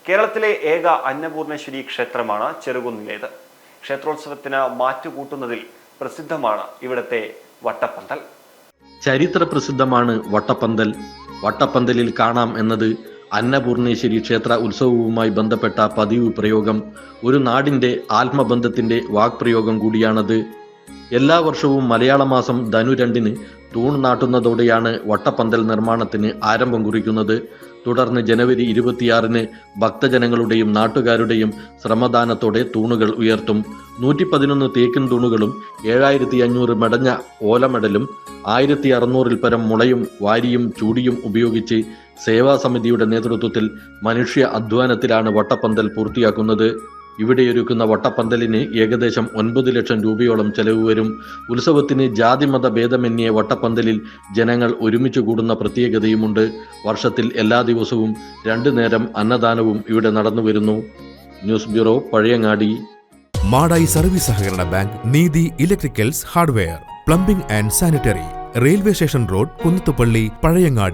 കേരളത്തിലെ ഏക അന്നപൂർണേശ്വരി ക്ഷേത്രമാണ് ചെറുകുന്നിലേത്. ക്ഷേത്രോത്സവത്തിന് മാറ്റുകൂട്ടുന്നതിൽ പ്രസിദ്ധമാണ് ഇവിടുത്തെ വട്ടപ്പന്തൽ. ചരിത്ര പ്രസിദ്ധമാണ് വട്ടപ്പന്തൽ. വട്ടപ്പന്തലിൽ കാണാം എന്നത് അന്നപൂർണേശ്വരി ക്ഷേത്ര ഉത്സവവുമായി ബന്ധപ്പെട്ട പതിവ് പ്രയോഗം. ഒരു നാടിൻ്റെ ആത്മബന്ധത്തിൻ്റെ വാക്പ്രയോഗം കൂടിയാണത്. എല്ലാ വർഷവും മലയാള മാസം ധനു 2-ന് തൂൺ നാട്ടുന്നതോടെയാണ് വട്ടപ്പന്തൽ നിർമ്മാണത്തിന് ആരംഭം കുറിക്കുന്നത്. തുടർന്ന് ജനുവരി 26-ന് ഭക്തജനങ്ങളുടെയും നാട്ടുകാരുടെയും ശ്രമദാനത്തോടെ തൂണുകൾ ഉയർത്തും. 111 തേക്കിൻ തൂണുകളും 7500 മെടഞ്ഞ ഓലമെടലും 1600-ൽ പരം മുളയും വാരിയും ചൂടിയും ഉപയോഗിച്ച് സേവാസമിതിയുടെ നേതൃത്വത്തിൽ മനുഷ്യ അധ്വാനത്തിലാണ് വട്ടപ്പന്തൽ പൂർത്തിയാക്കുന്നത്. ഇവിടെയൊരുക്കുന്ന വട്ടപ്പന്തലിന് ഏകദേശം 9 ലക്ഷം രൂപയോളം ചെലവ് വരും. ഉത്സവത്തിന് ജാതിമത ഭേദമന്യേ വട്ടപ്പന്തലിൽ ജനങ്ങൾ ഒരുമിച്ച് കൂടുന്ന പ്രത്യേകതയുമുണ്ട്. വർഷത്തിൽ എല്ലാ ദിവസവും 2 നേരം അന്നദാനവും ഇവിടെ നടന്നു വരുന്നു. News bureau, Pazhayangadi. Madayi service സഹകരണ ബാങ്ക്, നീതി electricals hardware, plumbing and sanitary, railway station road, Kunnathupally, Pazhayangadi.